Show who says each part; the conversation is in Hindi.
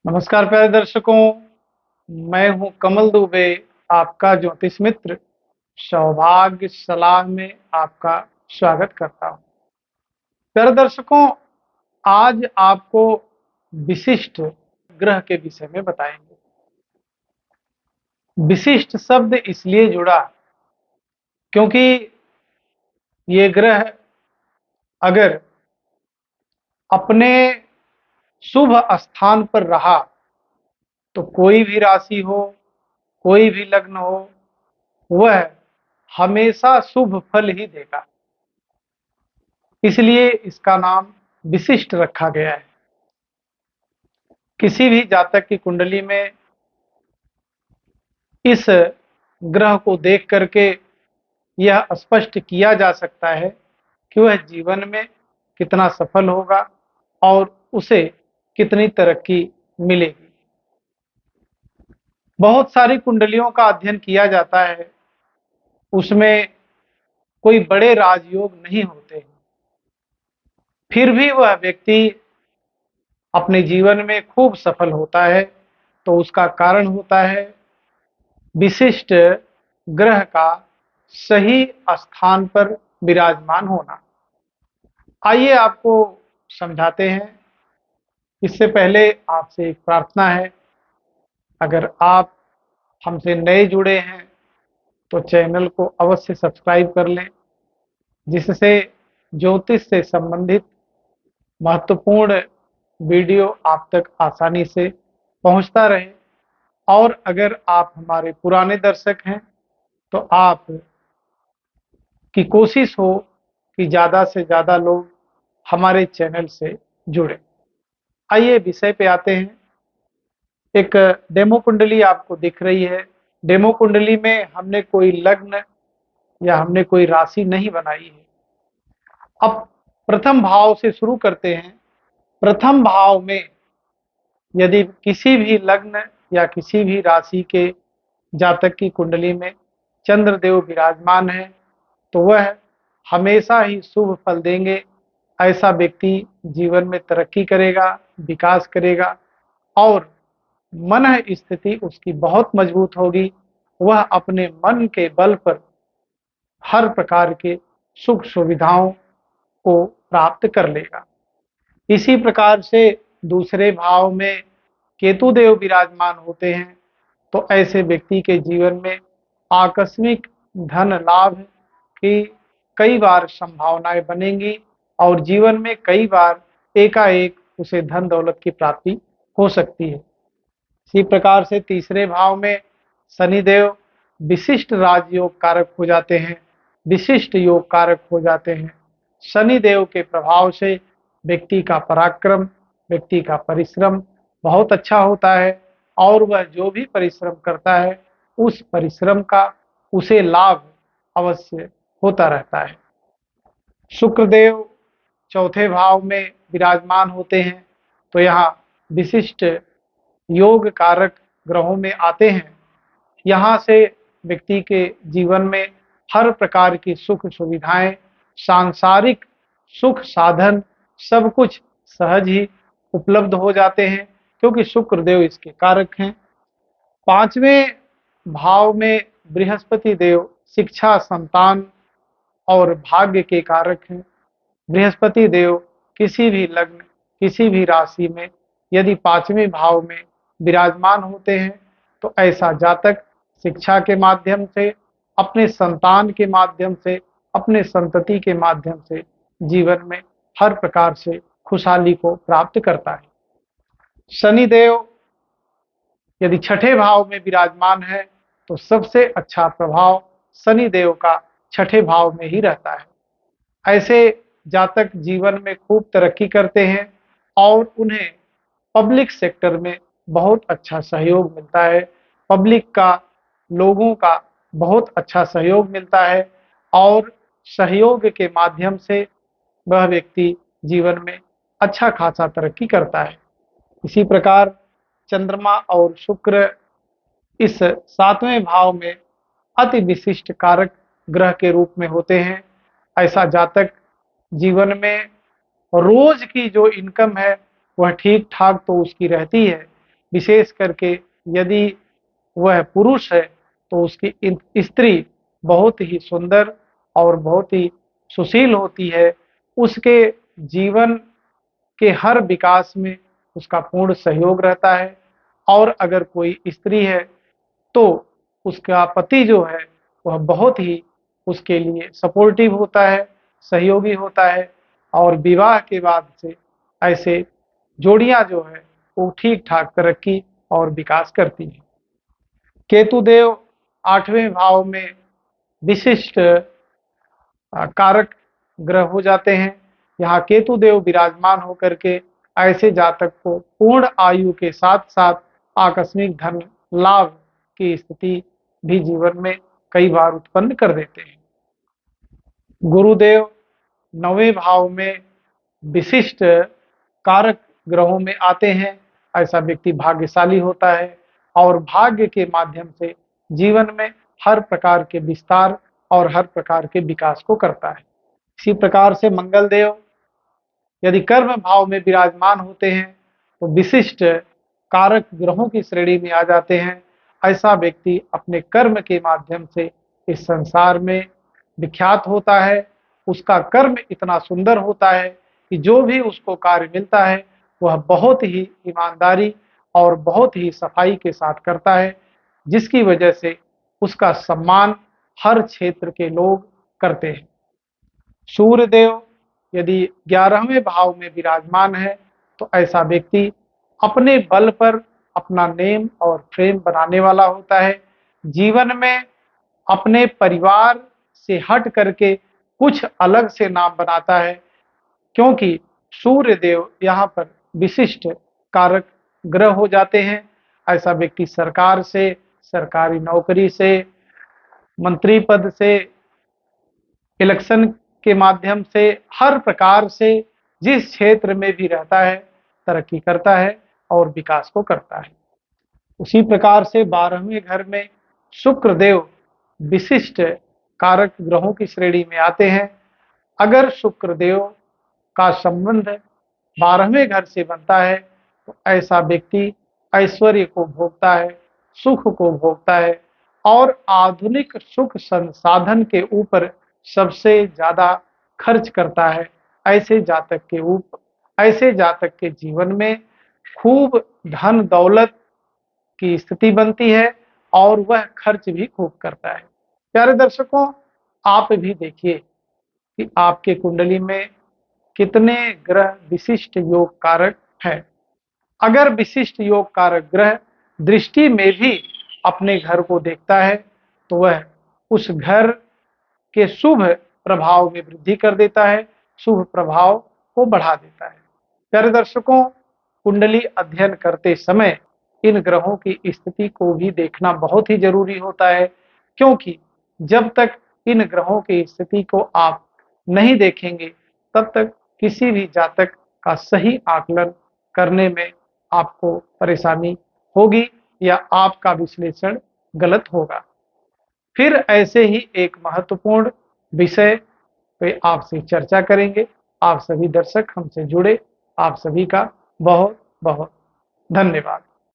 Speaker 1: नमस्कार प्यारे दर्शकों। मैं हूं कमल दुबे, आपका ज्योतिष मित्र। सौभाग्य सलाह में आपका स्वागत करता हूं। प्यारे दर्शकों, आज आपको विशिष्ट ग्रह के विषय में बताएंगे। विशिष्ट शब्द इसलिए जुड़ा क्योंकि ये ग्रह अगर अपने शुभ स्थान पर रहा तो कोई भी राशि हो, कोई भी लग्न हो, वह हमेशा शुभ फल ही देगा। इसलिए इसका नाम विशिष्ट रखा गया है। किसी भी जातक की कुंडली में इस ग्रह को देख करके यह स्पष्ट किया जा सकता है कि वह जीवन में कितना सफल होगा और उसे कितनी तरक्की मिलेगी। बहुत सारी कुंडलियों का अध्ययन किया जाता है, उसमें कोई बड़े राजयोग नहीं होते, फिर भी वह व्यक्ति अपने जीवन में खूब सफल होता है। तो उसका कारण होता है विशिष्ट ग्रह का सही स्थान पर विराजमान होना। आइए आपको समझाते हैं। इससे पहले आपसे एक प्रार्थना है, अगर आप हमसे नए जुड़े हैं तो चैनल को अवश्य सब्सक्राइब कर लें, जिससे ज्योतिष से संबंधित महत्वपूर्ण वीडियो आप तक आसानी से पहुंचता रहे। और अगर आप हमारे पुराने दर्शक हैं तो आप की कोशिश हो कि ज़्यादा से ज़्यादा लोग हमारे चैनल से जुड़े। आइए विषय पे आते हैं। एक डेमो कुंडली आपको दिख रही है। डेमो कुंडली में हमने कोई लग्न या हमने कोई राशि नहीं बनाई है। अब प्रथम भाव से शुरू करते हैं। प्रथम भाव में यदि किसी भी लग्न या किसी भी राशि के जातक की कुंडली में चंद्रदेव विराजमान है तो वह हमेशा ही शुभ फल देंगे। ऐसा व्यक्ति जीवन में तरक्की करेगा, विकास करेगा और मन स्थिति उसकी बहुत मजबूत होगी। वह अपने मन के बल पर हर प्रकार के सुख सुविधाओं को प्राप्त कर लेगा। इसी प्रकार से दूसरे भाव में केतु देव विराजमान होते हैं तो ऐसे व्यक्ति के जीवन में आकस्मिक धन लाभ की कई बार संभावनाएं बनेंगी और जीवन में कई बार एकाएक उसे धन दौलत की प्राप्ति हो सकती है। इसी प्रकार से तीसरे भाव में शनिदेव विशिष्ट राजयोग कारक हो जाते हैं, विशिष्ट योग कारक हो जाते हैं। शनिदेव के प्रभाव से व्यक्ति का पराक्रम, व्यक्ति का परिश्रम बहुत अच्छा होता है और वह जो भी परिश्रम करता है उस परिश्रम का उसे लाभ अवश्य होता रहता है। शुक्रदेव चौथे भाव में विराजमान होते हैं तो यहाँ विशिष्ट योग कारक ग्रहों में आते हैं। यहाँ से व्यक्ति के जीवन में हर प्रकार की सुख सुविधाएं, सांसारिक सुख साधन सब कुछ सहज ही उपलब्ध हो जाते हैं क्योंकि शुक्रदेव इसके कारक हैं। पांचवें भाव में बृहस्पति देव शिक्षा, संतान और भाग्य के कारक हैं। बृहस्पति देव किसी भी लग्न, किसी भी राशि में यदि पांचवें भाव में विराजमान होते हैं तो ऐसा जातक शिक्षा के माध्यम से, अपने संतान के माध्यम से, अपने संतति के माध्यम से जीवन में हर प्रकार से खुशहाली को प्राप्त करता है। शनिदेव यदि छठे भाव में विराजमान है तो सबसे अच्छा प्रभाव शनिदेव का छठे भाव में ही रहता है। ऐसे जातक जीवन में खूब तरक्की करते हैं और उन्हें पब्लिक सेक्टर में बहुत अच्छा सहयोग मिलता है। पब्लिक का, लोगों का बहुत अच्छा सहयोग मिलता है और सहयोग के माध्यम से वह व्यक्ति जीवन में अच्छा खासा तरक्की करता है। इसी प्रकार चंद्रमा और शुक्र इस सातवें भाव में अति विशिष्ट कारक ग्रह के रूप में होते हैं। ऐसा जातक जीवन में रोज की जो इनकम है वह ठीक ठाक तो उसकी रहती है, विशेष करके यदि वह पुरुष है तो उसकी स्त्री बहुत ही सुंदर और बहुत ही सुशील होती है। उसके जीवन के हर विकास में उसका पूर्ण सहयोग रहता है। और अगर कोई स्त्री है तो उसका पति जो है वह बहुत ही उसके लिए सपोर्टिव होता है, सहयोगी होता है। और विवाह के बाद से ऐसे जोड़ियां जो है वो ठीक ठाक तरक्की और विकास करती हैं। केतुदेव 8वें भाव में विशिष्ट कारक ग्रह हो जाते हैं। यहाँ केतुदेव विराजमान होकर के ऐसे जातक को पूर्ण आयु के साथ साथ आकस्मिक धन लाभ की स्थिति भी जीवन में कई बार उत्पन्न कर देते हैं। गुरुदेव 9वें भाव में विशिष्ट कारक ग्रहों में आते हैं। ऐसा व्यक्ति भाग्यशाली होता है और भाग्य के माध्यम से जीवन में हर प्रकार के विस्तार और हर प्रकार के विकास को करता है। इसी प्रकार से मंगल देव यदि कर्म भाव में विराजमान होते हैं तो विशिष्ट कारक ग्रहों की श्रेणी में आ जाते हैं। ऐसा व्यक्ति अपने कर्म के माध्यम से इस संसार में विख्यात होता है। उसका कर्म इतना सुंदर होता है कि जो भी उसको कार्य मिलता है वह बहुत ही ईमानदारी और बहुत ही सफाई के साथ करता है, जिसकी वजह से उसका सम्मान हर क्षेत्र के लोग करते हैं। सूर्यदेव यदि 11वें भाव में विराजमान है तो ऐसा व्यक्ति अपने बल पर अपना नेम और फ्रेम बनाने वाला होता है। जीवन में अपने परिवार से हट करके कुछ अलग से नाम बनाता है, क्योंकि सूर्य देव यहाँ पर विशिष्ट कारक ग्रह हो जाते हैं। ऐसा व्यक्ति सरकार से, सरकारी नौकरी से, मंत्री पद से, इलेक्शन के माध्यम से, हर प्रकार से जिस क्षेत्र में भी रहता है तरक्की करता है और विकास को करता है। उसी प्रकार से 12वें घर में शुक्रदेव विशिष्ट कारक ग्रहों की श्रेणी में आते हैं। अगर शुक्रदेव का संबंध 12वें घर से बनता है तो ऐसा व्यक्ति ऐश्वर्य को भोगता है, सुख को भोगता है और आधुनिक सुख संसाधन के ऊपर सबसे ज्यादा खर्च करता है। ऐसे जातक के जीवन में खूब धन दौलत की स्थिति बनती है और वह खर्च भी खूब करता है। प्यारे दर्शकों, आप भी देखिए कि आपके कुंडली में कितने ग्रह विशिष्ट योग कारक हैं। अगर विशिष्ट योग कारक ग्रह दृष्टि में भी अपने घर को देखता है तो वह उस घर के शुभ प्रभाव में वृद्धि कर देता है, शुभ प्रभाव को बढ़ा देता है। प्यारे दर्शकों, कुंडली अध्ययन करते समय इन ग्रहों की स्थिति को भी देखना बहुत ही जरूरी होता है, क्योंकि जब तक इन ग्रहों की स्थिति को आप नहीं देखेंगे तब तक किसी भी जातक का सही आकलन करने में आपको परेशानी होगी या आपका विश्लेषण गलत होगा। फिर ऐसे ही एक महत्वपूर्ण विषय पे आपसे चर्चा करेंगे। आप सभी दर्शक हमसे जुड़े, आप सभी का बहुत बहुत धन्यवाद।